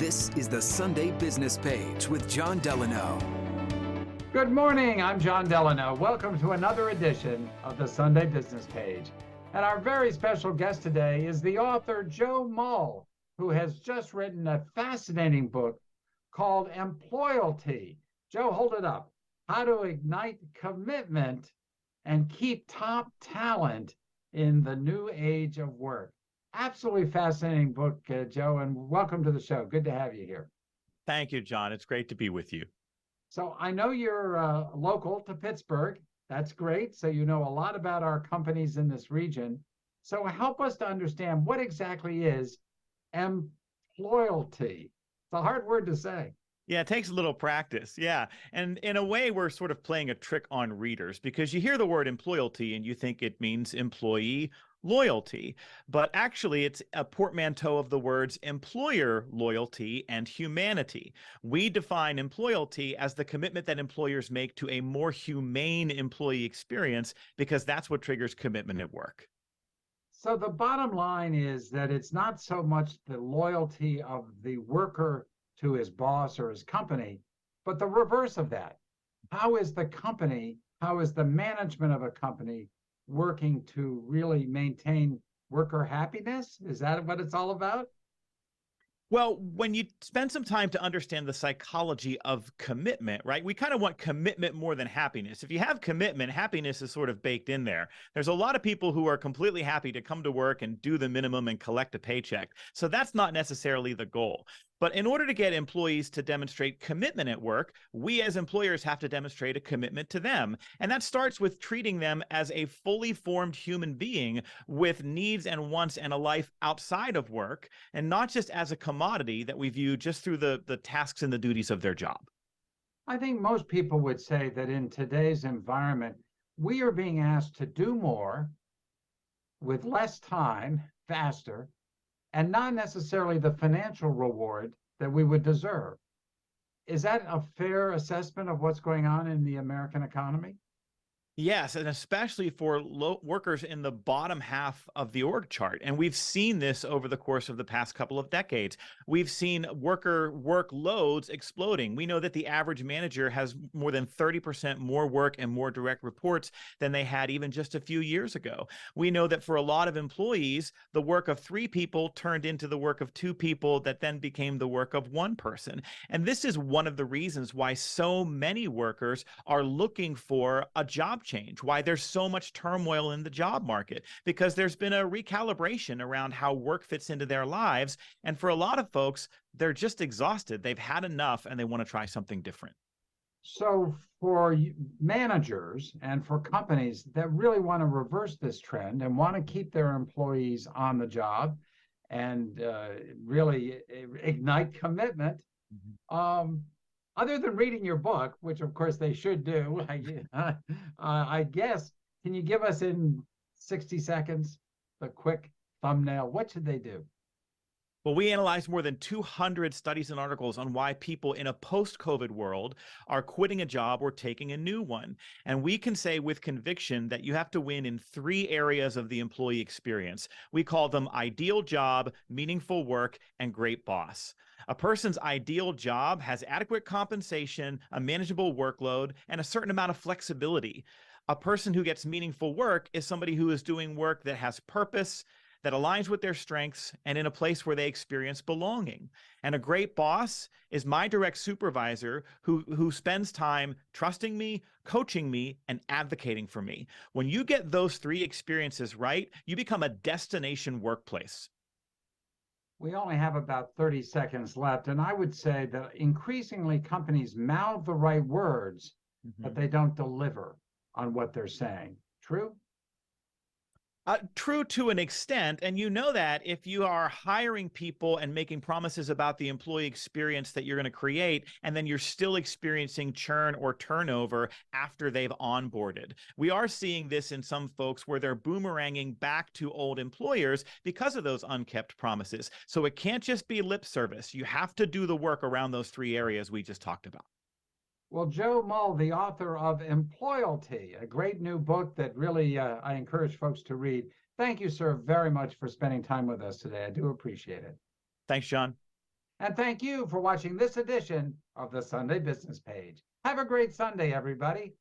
This is the Sunday Business Page with Jon Delano. Good morning, I'm Jon Delano. Welcome to another edition of the Sunday Business Page. And our very special guest today is the author Joe Mull, who has just written a fascinating book called Employalty. Joe, hold it up. How to Ignite Commitment and Keep Top Talent in the New Age of Work. Absolutely fascinating book, Joe, and welcome to the show. Good to have you here. Thank you, Jon. It's great to be with you. So I know you're local to Pittsburgh. That's great. So you know a lot about our companies in this region. So help us to understand what exactly is employalty. It's a hard word to say. Yeah, it takes a little practice. Yeah. And in a way, we're sort of playing a trick on readers because you hear the word employalty and you think it means employee loyalty. But actually, it's a portmanteau of the words employer loyalty and humanity. We define employalty as the commitment that employers make to a more humane employee experience because that's what triggers commitment at work. So the bottom line is that it's not so much the loyalty of the worker to his boss or his company, but the reverse of that. How is the company, how is the management of a company working to really maintain worker happiness? Is that what it's all about? Well, when you spend some time to understand the psychology of commitment, right? We kind of want commitment more than happiness. If you have commitment, happiness is sort of baked in there. There's a lot of people who are completely happy to come to work and do the minimum and collect a paycheck. So that's not necessarily the goal. But in order to get employees to demonstrate commitment at work, we as employers have to demonstrate a commitment to them. And that starts with treating them as a fully formed human being with needs and wants and a life outside of work, and not just as a commodity that we view just through the tasks and the duties of their job. I think most people would say that in today's environment, we are being asked to do more with less time, faster, and not necessarily the financial reward that we would deserve. Is that a fair assessment of what's going on in the American economy? Yes, and especially for workers in the bottom half of the org chart. And we've seen this over the course of the past couple of decades. We've seen worker workloads exploding. We know that the average manager has more than 30% more work and more direct reports than they had even just a few years ago. We know that for a lot of employees, the work of 3 people turned into the work of 2 people that then became the work of 1 person. And this is one of the reasons why so many workers are looking for a job change, why there's so much turmoil in the job market, because there's been a recalibration around how work fits into their lives. And for a lot of folks, they're just exhausted. They've had enough and they want to try something different. So for managers and for companies that really want to reverse this trend and want to keep their employees on the job and really ignite commitment, other than reading your book, which of course they should do, I guess, can you give us in 60 seconds the quick thumbnail? What should they do? Well, we analyzed more than 200 studies and articles on why people in a post-COVID world are quitting a job or taking a new one. And we can say with conviction that you have to win in 3 areas of the employee experience. We call them ideal job, meaningful work, and great boss. A person's ideal job has adequate compensation, a manageable workload, and a certain amount of flexibility. A person who gets meaningful work is somebody who is doing work that has purpose, that aligns with their strengths, and in a place where they experience belonging. And a great boss is my direct supervisor who spends time trusting me, coaching me, and advocating for me. When you get those 3 experiences right, you become a destination workplace. We only have about 30 seconds left, and I would say that increasingly companies mouth the right words, but they don't deliver on what they're saying. True? True to an extent, and you know that if you are hiring people and making promises about the employee experience that you're going to create, and then you're still experiencing churn or turnover after they've onboarded. We are seeing this in some folks where they're boomeranging back to old employers because of those unkept promises. So it can't just be lip service. You have to do the work around those 3 areas we just talked about. Well, Joe Mull, the author of Employalty, a great new book that really I encourage folks to read. Thank you, sir, very much for spending time with us today. I do appreciate it. Thanks, Jon. And thank you for watching this edition of the Sunday Business Page. Have a great Sunday, everybody.